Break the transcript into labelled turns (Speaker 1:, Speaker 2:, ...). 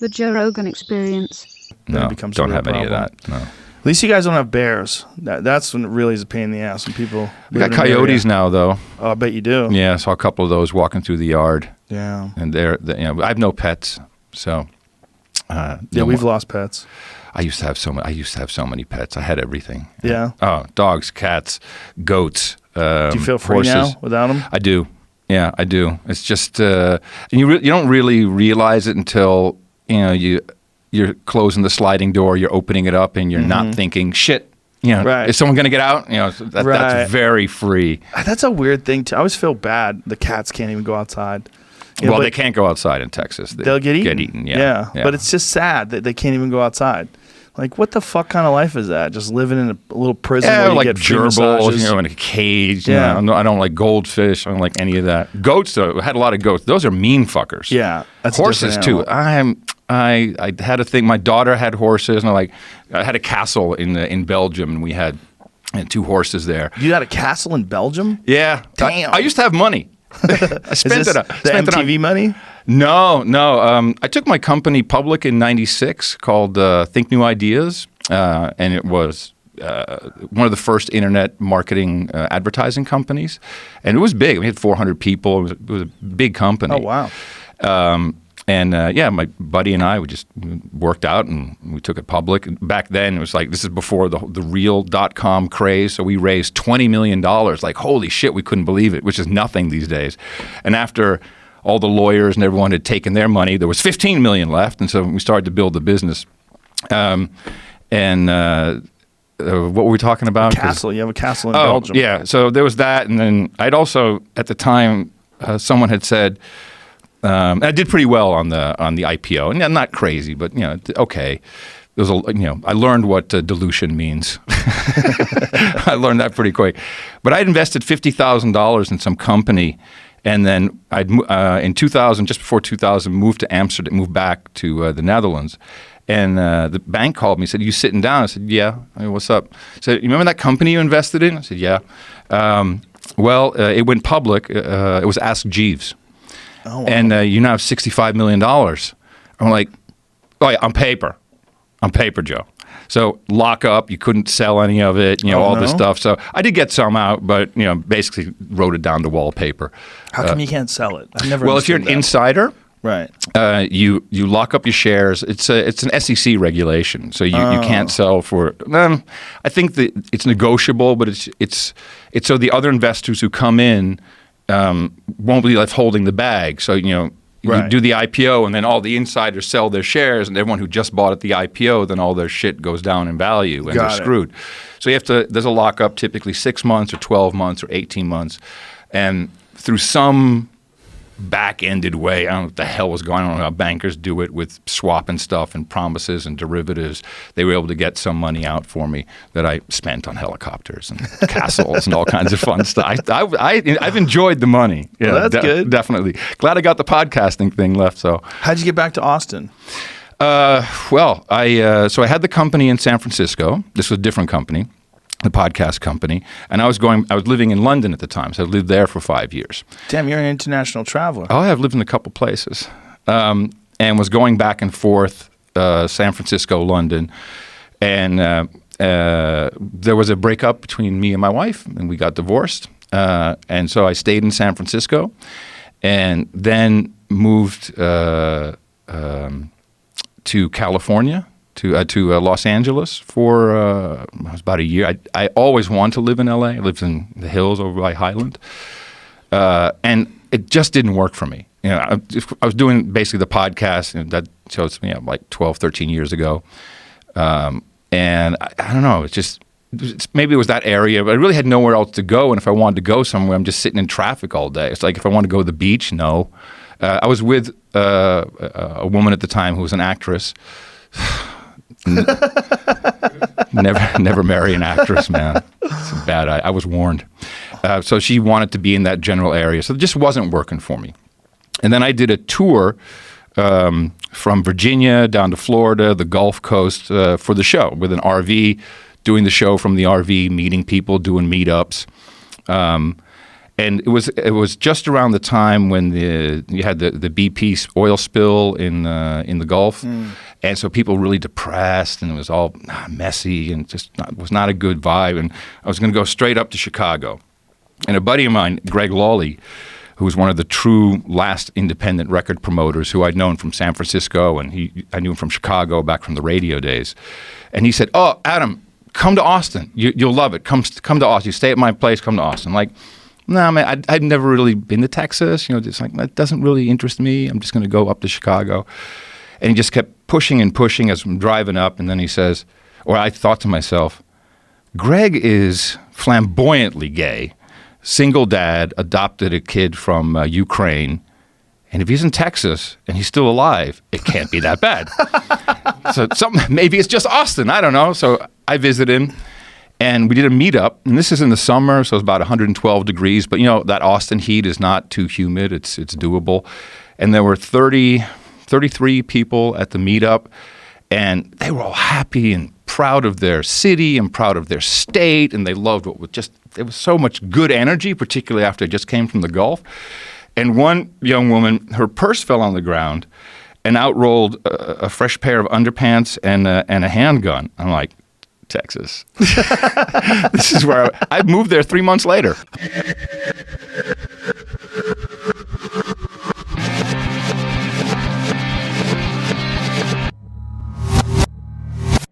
Speaker 1: The Joe Rogan Experience.
Speaker 2: No,
Speaker 3: becomes
Speaker 2: don't
Speaker 3: a real
Speaker 2: have any of
Speaker 3: problem.
Speaker 2: that. No.
Speaker 3: At least you guys don't have bears. That's when it really is a pain in the ass when people.
Speaker 2: We got coyotes now, though.
Speaker 3: Oh, I bet you do.
Speaker 2: Yeah, I saw a couple of those walking through the yard.
Speaker 3: Yeah.
Speaker 2: And I have no pets, so.
Speaker 3: We've lost pets.
Speaker 2: I used to have so many pets. I had everything.
Speaker 3: Yeah.
Speaker 2: Oh, dogs, cats, goats.
Speaker 3: Do you feel free
Speaker 2: horses.
Speaker 3: now without them?
Speaker 2: I do. Yeah, I do. It's just and you don't really realize it until you're closing the sliding door, you're opening it up, and you're not thinking, shit.
Speaker 3: Right.
Speaker 2: Is someone going to get out? That's very free.
Speaker 3: That's a weird thing too. I always feel bad. The cats can't even go outside.
Speaker 2: Well, they can't go outside in Texas.
Speaker 3: They'll get eaten.
Speaker 2: Yeah.
Speaker 3: But it's just sad that they can't even go outside. Like, what the fuck kind of life is that? Just living in a little prison where you
Speaker 2: like
Speaker 3: get free
Speaker 2: gerbils,
Speaker 3: massages?
Speaker 2: in a cage.
Speaker 3: Yeah.
Speaker 2: I don't like goldfish. I don't like any of that. Goats, though, I had a lot of goats. Those are mean fuckers.
Speaker 3: Yeah, that's a
Speaker 2: horses
Speaker 3: different
Speaker 2: too.
Speaker 3: animal.
Speaker 2: I had a thing. My daughter had horses, and I had a castle in Belgium, and we had 2 horses there.
Speaker 3: You had a castle in Belgium?
Speaker 2: Yeah,
Speaker 3: Damn.
Speaker 2: I used to have money. I spent it.
Speaker 3: The MTV money?
Speaker 2: No. I took my company public in '96 called Think New Ideas, and it was one of the first internet marketing advertising companies, and it was big. We had 400 people. It was a big company.
Speaker 3: Oh wow!
Speaker 2: My buddy and I, we just worked out and we took it public. Back then, it was like, this is before the real .com craze. So we raised $20 million. Like, holy shit, we couldn't believe it, which is nothing these days. And after all the lawyers and everyone had taken their money, there was $15 million left. And so we started to build the business. What were we talking about?
Speaker 3: Castle. You have a castle in Belgium.
Speaker 2: Yeah. So there was that. And then I'd also, at the time, someone had said, I did pretty well on the IPO, and not crazy, but okay. There was I learned what dilution means. I learned that pretty quick. But I'd invested $50,000 in some company, and then I'd in 2000, just before 2000, moved to Amsterdam, moved back to the Netherlands, and the bank called me, said, "You sitting down?" I said, "Yeah." I mean, "What's up?" He said, "You remember that company you invested in?" I said, "Yeah." It went public. It was Ask Jeeves.
Speaker 3: Oh, wow.
Speaker 2: And you now have $65 million. I'm like, oh yeah, on paper, Joe. So lock up, you couldn't sell any of it, all this stuff. So I did get some out, but basically wrote it down to wallpaper.
Speaker 3: How come you can't sell it? I've never.
Speaker 2: Well, if you're an insider,
Speaker 3: right,
Speaker 2: you lock up your shares. It's an SEC regulation, so you can't sell for. I think that it's negotiable, but it's so the other investors who come in. Won't be left holding the bag. So, you do the IPO and then all the insiders sell their shares and everyone who just bought at the IPO, then all their shit goes down in value and they're screwed. So there's a lockup, typically 6 months or 12 months or 18 months. And through some back-ended way, I don't know what the hell was going on. I don't know how bankers do it with swapping stuff and promises and derivatives. They were able to get some money out for me that I spent on helicopters and castles and all kinds of fun stuff. I've enjoyed the money. Yeah,
Speaker 3: well, that's good.
Speaker 2: Definitely. Glad I got the podcasting thing left. So,
Speaker 3: how'd you get back to Austin?
Speaker 2: I had the company in San Francisco. This was a different company, the podcast company, and I was living in London at the time, so I lived there for 5 years.
Speaker 3: Damn, you're an international traveler.
Speaker 2: Oh, I've lived in a couple places, and was going back and forth, San Francisco, London, and there was a breakup between me and my wife, and we got divorced, and so I stayed in San Francisco, and then moved to California. To Los Angeles for about a year. I always wanted to live in LA. I lived in the hills over by Highland, and it just didn't work for me. I was doing basically the podcast, and that shows like 12, 13 years ago, and I don't know. Maybe it was that area, but I really had nowhere else to go. And if I wanted to go somewhere, I'm just sitting in traffic all day. It's like if I want to go to the beach, no. I was with a woman at the time who was an actress. Never marry an actress, man. It's bad. I was warned. So she wanted to be in that general area, so it just wasn't working for me. And then I did a tour from Virginia down to Florida, the Gulf Coast, for the show with an RV, doing the show from the RV, meeting people, doing meetups. And it was just around the time when you had the BP oil spill in the Gulf, and so people were really depressed, and it was all messy, and was not a good vibe. And I was going to go straight up to Chicago, and a buddy of mine, Greg Lawley, who was one of the true last independent record promoters who I'd known from San Francisco, and I knew him from Chicago back from the radio days, and he said, "Oh, Adam, come to Austin. You'll love it. Come to Austin. You stay at my place. Come to Austin." Like, no, man, I'd never really been to Texas. Just like, that doesn't really interest me. I'm just going to go up to Chicago. And he just kept pushing and pushing as I'm driving up. And then he says, or I thought to myself, Greg is flamboyantly gay, single dad, adopted a kid from Ukraine. And if he's in Texas and he's still alive, it can't be that bad. So maybe it's just Austin. I don't know. So I visited him. And we did a meetup, and this is in the summer, so it's about 112 degrees. But that Austin heat is not too humid; it's doable. And there were 33 people at the meetup, and they were all happy and proud of their city and proud of their state, and they loved there was so much good energy, particularly after I just came from the Gulf. And one young woman, her purse fell on the ground, and out rolled a fresh pair of underpants and a handgun. I'm like, Texas. This is where I moved there 3 months later.